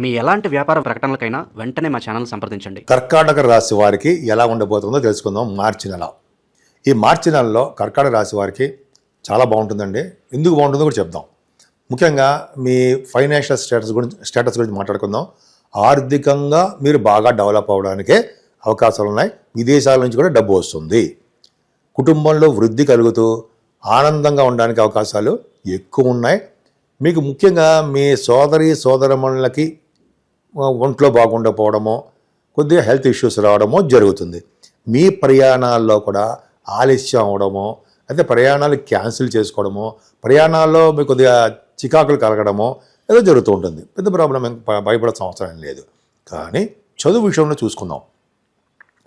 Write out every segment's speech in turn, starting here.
మీ ఎలాంటి వ్యాపార ప్రకటనలకైనా వెంటనే మా ఛానల్ సంప్రదించండి. కర్కాటక రాశి వారికి ఎలా ఉండబోతుందో తెలుసుకుందాం. మార్చి నెల, ఈ మార్చి నెలలో కర్కాటక రాశి వారికి చాలా బాగుంటుందండి. ఎందుకు బాగుంటుందో కూడా చెప్దాం. ముఖ్యంగా మీ ఫైనాన్షియల్ స్టేటస్ గురించి మాట్లాడుకుందాం. ఆర్థికంగా మీరు బాగా డెవలప్ అవ్వడానికే అవకాశాలు ఉన్నాయి. విదేశాల నుంచి కూడా డబ్బు వస్తుంది. కుటుంబంలో వృద్ధి కలుగుతూ ఆనందంగా ఉండడానికి అవకాశాలు ఎక్కువ ఉన్నాయి. మీకు ముఖ్యంగా మీ సోదరమణులకి ఒంట్లో బాగుండకపోవడమో, కొద్దిగా హెల్త్ ఇష్యూస్ రావడమో జరుగుతుంది. మీ ప్రయాణాల్లో కూడా ఆలస్యం అవడమో, అయితే ప్రయాణాలు క్యాన్సిల్ చేసుకోవడమో, ప్రయాణాల్లో మీకు కొద్దిగా చికాకులు కలగడమో ఏదో జరుగుతూ ఉంటుంది. పెద్ద ప్రాబ్లం భయపడాల్సిన అవసరం లేదు. కానీ చదువు విషయంలో చూసుకుందాం.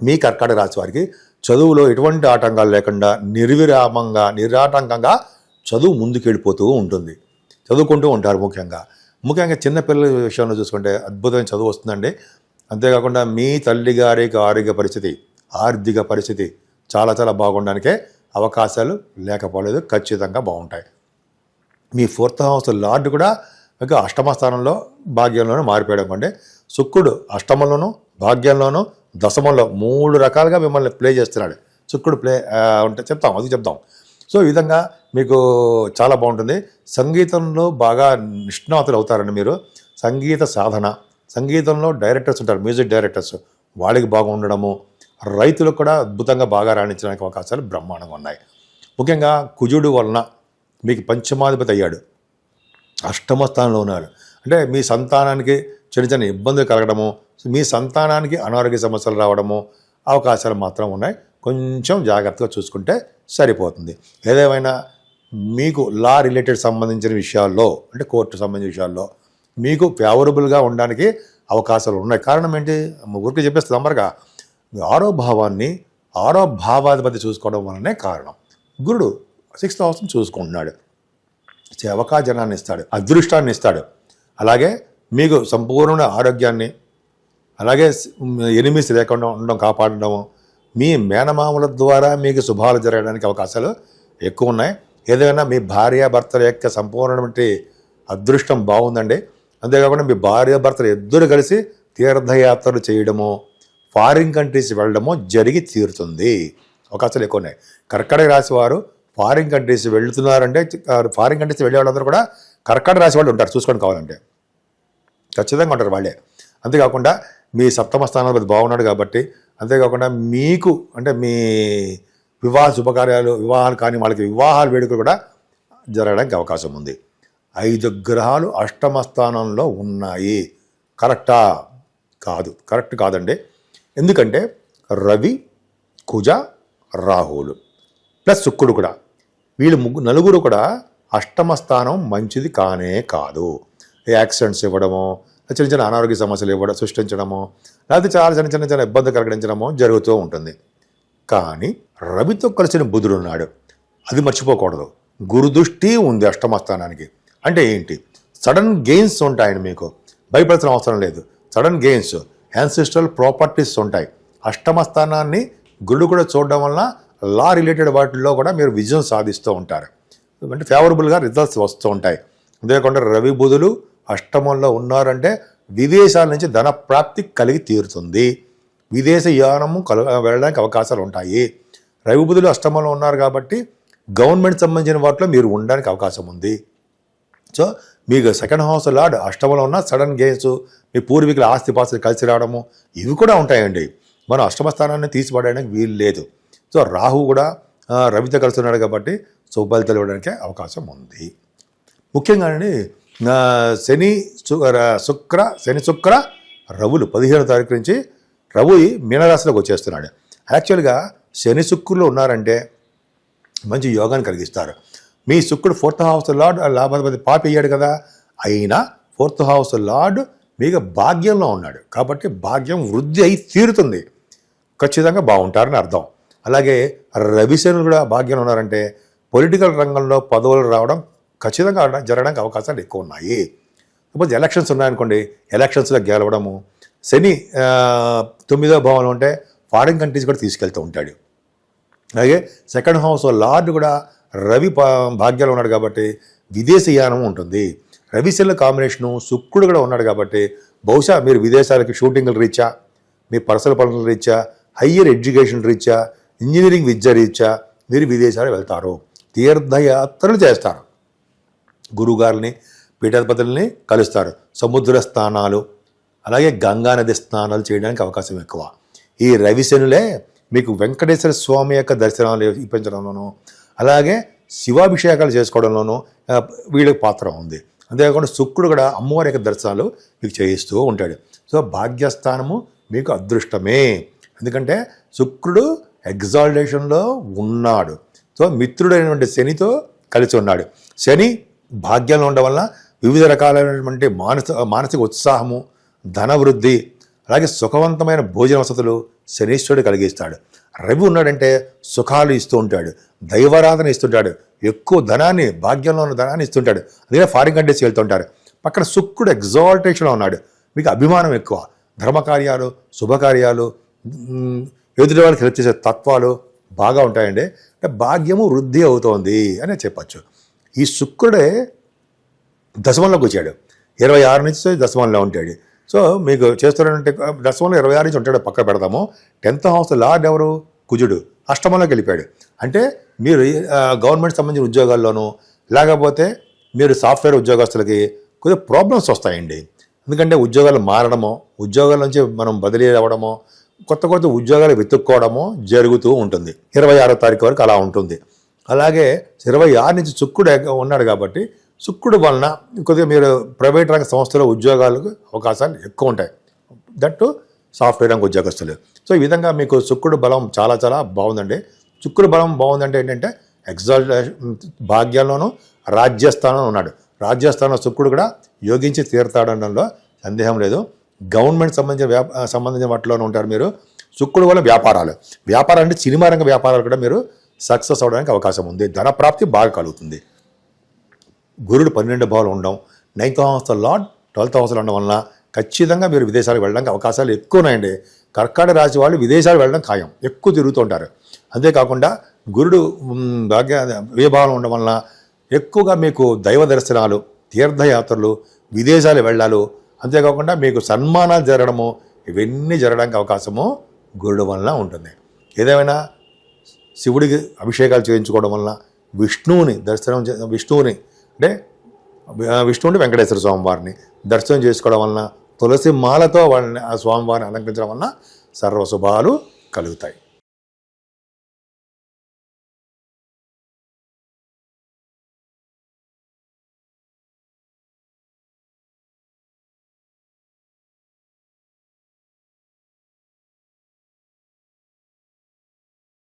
మీ కర్కాటక రాశి వారికి చదువులో ఎటువంటి ఆటంకాలు లేకుండా నిరాటంకంగా చదువు ముందుకెళ్ళిపోతూ ఉంటుంది. చదువుకుంటూ ఉంటారు. ముఖ్యంగా చిన్నపిల్లల విషయంలో చూసుకుంటే అద్భుతమైన చదువు వస్తుందండి. అంతేకాకుండా మీ తల్లిగారికి ఆర్థిక పరిస్థితి చాలా చాలా బాగుండడానికే అవకాశాలు లేకపోలేదు, ఖచ్చితంగా బాగుంటాయి. మీ 4th హౌస్ లార్డ్ కూడా మీకు అష్టమ స్థానంలో భాగ్యంలోనూ మారిపోయడం కంటే శుక్రుడు అష్టమంలోనూ భాగ్యంలోనూ దశమంలో 3 రకాలుగా మిమ్మల్ని ప్లే చేస్తున్నాడు. శుక్రుడు ఉంటే చెప్తాం. సో ఈ విధంగా మీకు చాలా బాగుంటుంది. సంగీతంలో బాగా నిష్ణాతులు అవుతారండి మీరు. సంగీత సాధన, సంగీతంలో డైరెక్టర్స్ ఉంటారు, మ్యూజిక్ డైరెక్టర్స్, వాళ్ళకి బాగా ఉండడము. రైతులకు కూడా అద్భుతంగా బాగా రాణించడానికి అవకాశాలు బ్రహ్మాండంగా ఉన్నాయి. ముఖ్యంగా కుజుడు వలన మీకు పంచమాధిపతి అయ్యాడు, అష్టమ స్థానంలో ఉన్నాడు. అంటే మీ సంతానానికి చిన్న ఇబ్బందులు కలగడము, మీ సంతానానికి అనారోగ్య సమస్యలు రావడము అవకాశాలు మాత్రం ఉన్నాయి. కొంచెం జాగ్రత్తగా చూసుకుంటే సరిపోతుంది. ఏదేమైనా మీకు లా రిలేటెడ్ సంబంధించిన విషయాల్లో, అంటే కోర్టు సంబంధించిన విషయాల్లో మీకు ఫేవరబుల్గా ఉండడానికి అవకాశాలు ఉన్నాయి. కారణం ఏంటి? ఊరికి చెప్పేస్తుంది అమ్మరుగా, 6వ భావాధిపతి చూసుకోవడం వల్లనే కారణం. గురుడు 6th హౌస్ని చూసుకుంటున్నాడు. అవకాశజనాన్ని ఇస్తాడు, అదృష్టాన్ని ఇస్తాడు. అలాగే మీకు సంపూర్ణ ఆరోగ్యాన్ని, అలాగే ఎనిమిస్ లేకుండా ఉండడం కాపాడడము, మీ మేనమామల ద్వారా మీకు శుభాలు జరగడానికి అవకాశాలు ఎక్కువ ఉన్నాయి. ఏదైనా మీ భార్యాభర్తల యొక్క సంపూర్ణమైన అదృష్టం బాగుందండి. అంతేకాకుండా మీ భార్యాభర్తలు ఇద్దరు కలిసి తీర్థయాత్రలు చేయడము, ఫారిన్ కంట్రీస్ వెళ్ళడము జరిగి తీరుతుంది. అవకాశాలు ఎక్కువ ఉన్నాయి. కర్కాటక రాశి వారు ఫారిన్ కంట్రీస్ వెళ్తున్నారంటే, ఫారిన్ కంట్రీస్ వెళ్ళే వాళ్ళందరూ కూడా కర్కాటక రాశి వాళ్ళు ఉంటారు. చూసుకొని కావాలంటే ఖచ్చితంగా ఉంటారు వాళ్ళే. అంతేకాకుండా మీ 7వ స్థానాధిపతి బాగున్నాడు కాబట్టి, అంతేకాకుండా మీకు అంటే మీ వివాహాలు కానీ వాళ్ళకి వివాహాల వేడుకలు కూడా జరగడానికి అవకాశం ఉంది. 5 గ్రహాలు అష్టమ స్థానంలో ఉన్నాయి. కరెక్ట్ కాదండి. ఎందుకంటే రవి, కుజ, రాహువులు ప్లస్ శుక్రుడు కూడా, వీళ్ళు నలుగురు కూడా అష్టమ స్థానం మంచిది కానే కాదు. యాక్సిడెంట్స్ ఇవ్వడము, చిన్న అనారోగ్య సమస్యలు సృష్టించడము, లేకపోతే చాలా చిన్న ఇబ్బంది కలిగించడము జరుగుతూ ఉంటుంది. కానీ రవితో కలిసిన బుధుడు ఉన్నాడు, అది మర్చిపోకూడదు. గురుదృష్టి ఉంది అష్టమ స్థానానికి. అంటే ఏంటి? సడన్ గెయిన్స్ ఉంటాయని మీకు భయపడాల్సిన అవసరం లేదు. సడన్ గెయిన్స్, యాన్సిస్ట్రల్ ప్రాపర్టీస్ ఉంటాయి. అష్టమ స్థానాన్ని గురుడు కూడా చూడడం వలన లా రిలేటెడ్ వాటిల్లో కూడా మీరు విజయం సాధిస్తూ ఉంటారు. అంటే ఫేవరబుల్గా రిజల్ట్స్ వస్తూ ఉంటాయి. అంతేకాకుండా రవి బుధులు అష్టమంలో ఉన్నారంటే విదేశాల నుంచి ధన ప్రాప్తి కలిగి తీరుతుంది. విదేశ యానము వెళ్ళడానికి అవకాశాలు ఉంటాయి. రవి బుధులు అష్టమంలో ఉన్నారు కాబట్టి గవర్నమెంట్ సంబంధించిన వాటిలో మీరు ఉండడానికి అవకాశం ఉంది. సో మీకు 2nd హౌస్ లార్డ్ అష్టమంలో ఉన్న సడన్ గెయిన్స్, మీ పూర్వీకుల ఆస్తిపాస్తులు కలిసి రావడము ఇవి కూడా ఉంటాయండి. మనం అష్టమ స్థానాన్ని తీసిపడడానికి వీలు లేదు. సో రాహు కూడా రవితో కలిసి ఉన్నాడు కాబట్టి శుభఫలితాలు ఇవ్వడానికి అవకాశం ఉంది. ముఖ్యంగా శని శుక్ర రవులు 15వ తారీఖు నుంచి రవి మీనరాశిలోకి వచ్చేస్తున్నాడు. యాక్చువల్గా శని శుక్రులు ఉన్నారంటే మంచి యోగాన్ని కలిగిస్తారు. మీ శుక్రుడు 4th హౌస్ లార్డ్ లాభాధిపతి పాపి అయ్యాడు కదా, అయినా 4th హౌస్ లార్డ్ మీకు భాగ్యంలో ఉన్నాడు కాబట్టి భాగ్యం వృద్ధి అయి తీరుతుంది. ఖచ్చితంగా బాగుంటారని అర్థం. అలాగే రవిశనులు కూడా భాగ్యంలో ఉన్నారంటే పొలిటికల్ రంగంలో పదవులు రావడం ఖచ్చితంగా జరగడానికి అవకాశాలు ఎక్కువ ఉన్నాయి. సపోజ్ ఎలక్షన్స్ ఉన్నాయనుకోండి, ఎలక్షన్స్లో గెలవడము. శని 9వ భావంలో ఉంటే ఫారిన్ కంట్రీస్ కూడా తీసుకెళ్తూ ఉంటాడు. అలాగే 2nd హౌస్ లార్డ్ కూడా రవి భాగ్యాలు ఉన్నాడు కాబట్టి విదేశీయానం ఉంటుంది. రవిశనుల కాంబినేషను శుక్రుడు కూడా ఉన్నాడు కాబట్టి బహుశా మీరు విదేశాలకి షూటింగ్ల రీత్యా, మీ పర్సనల్ పనుల రీత్యా, హయ్యర్ ఎడ్యుకేషన్ రీత్యా, ఇంజనీరింగ్ విద్య రీత్యా మీరు విదేశాలు వెళ్తారు, తీర్థయాత్రలు చేస్తారు, గురువుగారిని పీఠాధిపతుల్ని కలుస్తారు, సముద్ర స్నానాలు అలాగే గంగానది స్నానాలు చేయడానికి అవకాశం ఎక్కువ. ఈ రవిశనులే మీకు వెంకటేశ్వర స్వామి యొక్క దర్శనాలు ఇప్పించడంలోనూ అలాగే శివాభిషేకాలు చేసుకోవడంలోనూ వీళ్ళకి పాత్ర ఉంది. అంతేకాకుండా శుక్రుడు కూడా అమ్మవారి యొక్క దర్శనాలు మీకు చేయిస్తూ ఉంటాడు. సో భాగ్యస్థానము మీకు అదృష్టమే, ఎందుకంటే శుక్రుడు ఎగ్జాల్టేషన్లో ఉన్నాడు. సో మిత్రుడైనటువంటి శనితో కలిసి ఉన్నాడు. శని భాగ్యంలో ఉండడం వల్ల వివిధ రకాలైనటువంటి మానసిక ఉత్సాహము, ధనవృద్ధి అలాగే సుఖవంతమైన భోజన వసతులు శనీశ్వరుడు కలిగిస్తాడు. రవి ఉన్నాడంటే సుఖాలు ఇస్తూ ఉంటాడు, దైవారాధన ఇస్తుంటాడు, ఎక్కువ ధనాన్ని, భాగ్యంలో ఉన్న ధనాన్ని ఇస్తుంటాడు. అదే ఫారిన్ కంట్రీస్ వెళ్తుంటారు. పక్కన శుక్రుడు ఎగ్జాల్టేషన్లో ఉన్నాడు, మీకు అభిమానం ఎక్కువ, ధర్మకార్యాలు, శుభకార్యాలు, ఎదుటి వాళ్ళకి హెల్ప్ చేసే తత్వాలు బాగా ఉంటాయండి. అంటే భాగ్యము వృద్ధి అవుతోంది అని చెప్పచ్చు. ఈ శుక్రుడే దశమంలోకి వచ్చాడు, 26 నుంచి దశమంలో ఉంటాడు. సో మీకు చేస్తున్నాడంటే దశమంలో 26 నుంచి ఉంటాడు, పక్క పెడతాము. 10th హౌస్ లార్డ్ ఎవరు? కుజుడు అష్టమంలోకి వెళ్ళిపోయాడు. అంటే మీరు గవర్నమెంట్ సంబంధించిన ఉద్యోగాల్లోనూ లేకపోతే మీరు సాఫ్ట్వేర్ ఉద్యోగస్తులకి కొద్దిగా ప్రాబ్లమ్స్ వస్తాయండి. ఎందుకంటే ఉద్యోగాలు మారడమో, ఉద్యోగాల నుంచి మనం బదిలీ అవ్వడమో, కొత్త కొత్త ఉద్యోగాలు వెతుక్కోవడమో జరుగుతూ ఉంటుంది. 26వ తారీఖు వరకు అలా ఉంటుంది. అలాగే 26 నుంచి శుక్రుడు ఉన్నాడు కాబట్టి శుక్రుడు వలన కొద్దిగా మీరు ప్రైవేట్ రంగ సంస్థలో ఉద్యోగాలకు అవకాశాలు ఎక్కువ ఉంటాయి, దట్టు సాఫ్ట్వేర్ రంగ ఉద్యోగస్తులు. సో ఈ విధంగా మీకు శుక్రుడు బలం చాలా చాలా బాగుందండి. శుక్రుడు బలం బాగుందంటే ఏంటంటే భాగ్యంలోనూ రాజ్యస్థానంలో ఉన్నాడు. రాజ్యస్థానంలో శుక్రుడు కూడా యోగించి తీరుతాడనడంలో సందేహం లేదు. గవర్నమెంట్ సంబంధించిన వాటిలోనే ఉంటారు మీరు. శుక్రుడు వల్ల వ్యాపారాలు అంటే సినిమా రంగ వ్యాపారాలు కూడా మీరు సక్సెస్ అవడానికి అవకాశం ఉంది. ధన ప్రాప్తి బాగా కలుగుతుంది. గురుడు 12 భావాలు ఉండడం, 9th హౌస్ లార్డ్ 12th హౌస్లో ఉండడం వలన ఖచ్చితంగా మీరు విదేశాలకు వెళ్ళడానికి అవకాశాలు ఎక్కువ ఉన్నాయండి. కర్కాటక రాశి వాళ్ళు విదేశాలు వెళ్ళడం ఖాయం, ఎక్కువ తిరుగుతుంటారు. అంతేకాకుండా గురుడు వ్యయభావం ఉండడం వలన ఎక్కువగా మీకు దైవ దర్శనాలు, తీర్థయాత్రలు, విదేశాలు వెళ్ళాలు, అంతేకాకుండా మీకు సన్మానాలు జరగడము, ఇవన్నీ జరగడానికి అవకాశము గురుడు వలన ఉంటుంది. ఏదేమైనా శివుడికి అభిషేకాలు చేయించుకోవడం వలన, విష్ణువుని వెంకటేశ్వర స్వామివారిని దర్శనం చేసుకోవడం వలన, తులసి మాలతో వాళ్ళని ఆ స్వామివారిని అలంకరించడం వలన సర్వశుభాలు కలుగుతాయి.